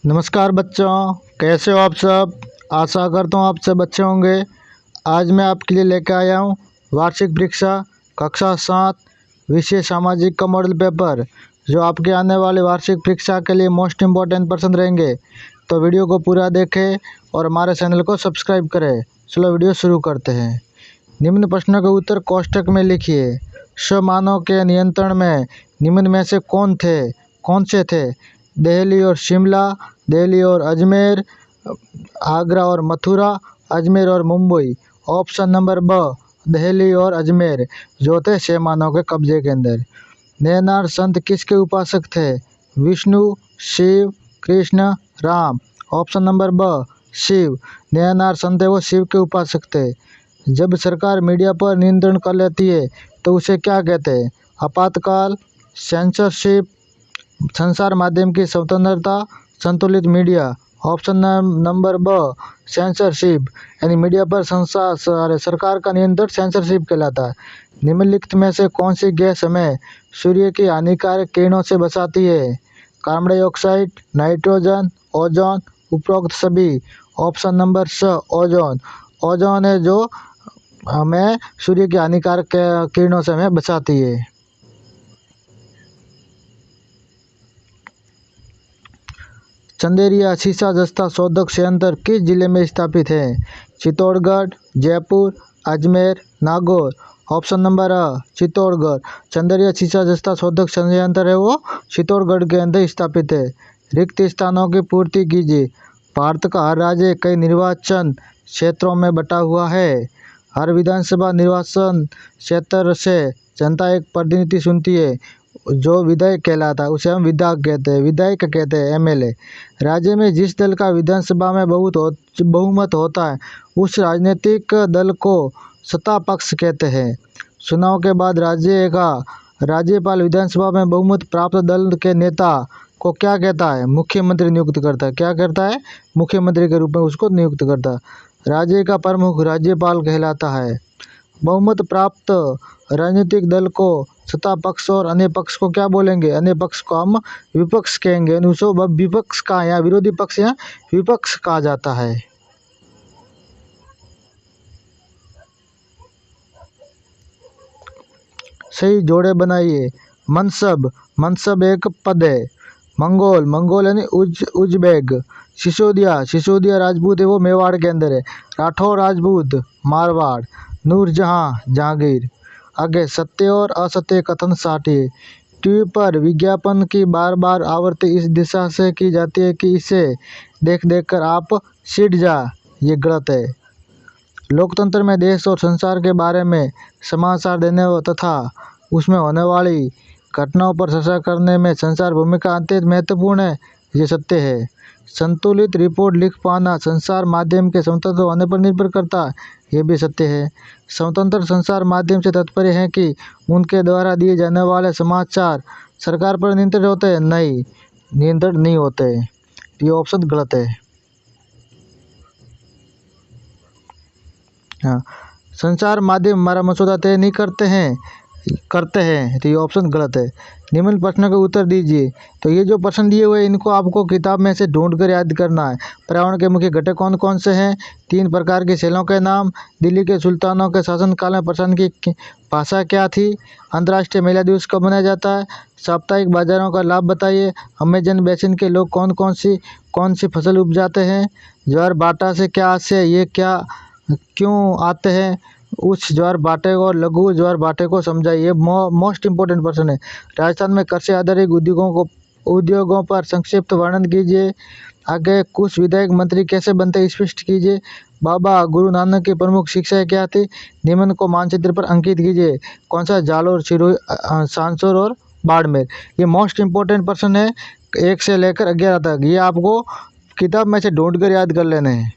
नमस्कार बच्चों, कैसे हो आप सब। आशा करता हूँ आप सब अच्छे होंगे। आज मैं आपके लिए लेकर आया हूँ वार्षिक परीक्षा कक्षा 7 विषय सामाजिक का मॉडल पेपर, जो आपके आने वाले वार्षिक परीक्षा के लिए मोस्ट इम्पोर्टेंट प्रश्न रहेंगे। तो वीडियो को पूरा देखें और हमारे चैनल को सब्सक्राइब करें। चलो वीडियो शुरू करते हैं। निम्न प्रश्नों के उत्तर कोष्टक में लिखिए। स्वमानव के नियंत्रण में निम्न में से कौन से थे? दिल्ली और शिमला, दिल्ली और अजमेर, आगरा और मथुरा, अजमेर और मुंबई। ऑप्शन नंबर ब, दिल्ली और अजमेर जो थे स्वमानव के कब्जे के अंदर। नैनार संत किसके उपासक थे? विष्णु, शिव, कृष्ण, राम। ऑप्शन नंबर ब, शिव। नैनार संत है वो शिव के उपासक थे। जब सरकार मीडिया पर नियंत्रण कर लेती है तो उसे क्या कहते हैं? आपातकाल, सेंसरशिप, संचार माध्यम की स्वतंत्रता, संतुलित मीडिया। ऑप्शन नंबर ब, सेंसरशिप, यानी मीडिया पर सरकार का नियंत्रण सेंसरशिप कहलाता है। निम्नलिखित में से कौन सी गैस हमें सूर्य की हानिकारक किरणों से बचाती है? कार्बन डाइऑक्साइड, नाइट्रोजन, ओजोन, उपरोक्त सभी। ऑप्शन नंबर स, ओजोन। ओजोन है जो हमें सूर्य की हानिकारक किरणों से हमें बचाती है। चंदेरिया शीशा जस्ता शोधक संयंत्र किस जिले में स्थापित है? चित्तौड़गढ़, जयपुर, अजमेर, नागौर। ऑप्शन नंबर अ, चित्तौड़गढ़। चंदेरिया शीशा जस्ता शोधक संयंत्र है वो चित्तौड़गढ़ के अंदर स्थापित है। रिक्त स्थानों की पूर्ति कीजिए। भारत का हर राज्य कई निर्वाचन क्षेत्रों में बटा हुआ है। हर विधानसभा निर्वाचन क्षेत्र से जनता एक प्रतिनिधि चुनती है जो विधायक कहलाता है, उसे हम विधायक कहते हैं, एमएलए। राज्य में जिस दल का विधानसभा में बहुमत होता है उस राजनीतिक दल को सत्ता पक्ष कहते हैं। चुनाव के बाद राज्य का राज्यपाल विधानसभा में बहुमत प्राप्त दल के नेता को क्या कहता है? मुख्यमंत्री नियुक्त करता है। क्या करता है? मुख्यमंत्री के रूप में उसको नियुक्त करता है। राज्य का प्रमुख राज्यपाल कहलाता है। बहुमत प्राप्त राजनीतिक दल को सत्ता पक्ष और अन्य पक्ष को क्या बोलेंगे? अन्य पक्ष को हम विपक्ष कहेंगे। उसको विपक्ष का या विरोधी पक्ष या विपक्ष कहा जाता है। सही जोड़े बनाइए। मनसब एक पद है। मंगोल यानी उज्बेक। सिसोदिया राजपूत है वो मेवाड़ के अंदर है। राठौर राजपूत मारवाड़। नूरजहां जहांगीर। आगे सत्य और असत्य कथन साटिए। टीवी पर विज्ञापन की बार बार आवृत्ति इस दिशा से की जाती है कि इसे देख कर आप सीट जा, ये गलत है। लोकतंत्र में देश और संसार के बारे में समाचार देने तथा उसमें होने वाली घटनाओं पर चर्चा करने में संचार भूमिका अत्यंत महत्वपूर्ण है, ये सत्य है। संतुलित रिपोर्ट लिख पाना संचार माध्यम के स्वतंत्र होने पर निर्भर करता है, ये भी सत्य है। स्वतंत्र संचार माध्यम से तात्पर्य है कि उनके द्वारा दिए जाने वाले समाचार सरकार पर नियंत्रित होते हैं? नहीं, नियंत्रण नहीं होते। ये ऑप्शन गलत है। हाँ, संचार माध्यम हमारा मसौदा तय नहीं करते हैं तो ये ऑप्शन गलत है। निम्न प्रश्नों के उत्तर दीजिए। तो ये जो प्रश्न दिए हुए हैं इनको आपको किताब में से ढूंढ कर याद करना है। पर्यावरण के मुख्य घटक कौन कौन से हैं? 3 प्रकार के सेलों के नाम। दिल्ली के सुल्तानों के शासनकाल में प्रशासन की भाषा क्या थी? अंतर्राष्ट्रीय महिला दिवस कब मनाया जाता है? साप्ताहिक बाजारों का लाभ बताइए। अमेजन बेसिन के लोग कौन सी फसल उपजाते हैं? ज्वार बाटा से क्या आशय है? ये क्यों आते हैं? उच्च ज्वार बाटे और लघु ज्वार बाटे को समझाइए। मोस्ट इम्पोर्टेंट प्रश्न है। राजस्थान में कृषि आधारित उद्योगों पर संक्षिप्त वर्णन कीजिए। आगे कुछ विधायक मंत्री कैसे बनते हैं स्पष्ट कीजिए। बाबा गुरु नानक की प्रमुख शिक्षाएं क्या थी? निम्न को मानचित्र पर अंकित कीजिए। कौन सा? जालोर, सिरोही, सांसौर और बाड़मेर। ये मोस्ट इम्पोर्टेंट प्रश्न है 1 से लेकर 11 तक। ये आपको किताब में से ढूंढ कर याद कर लेने हैं।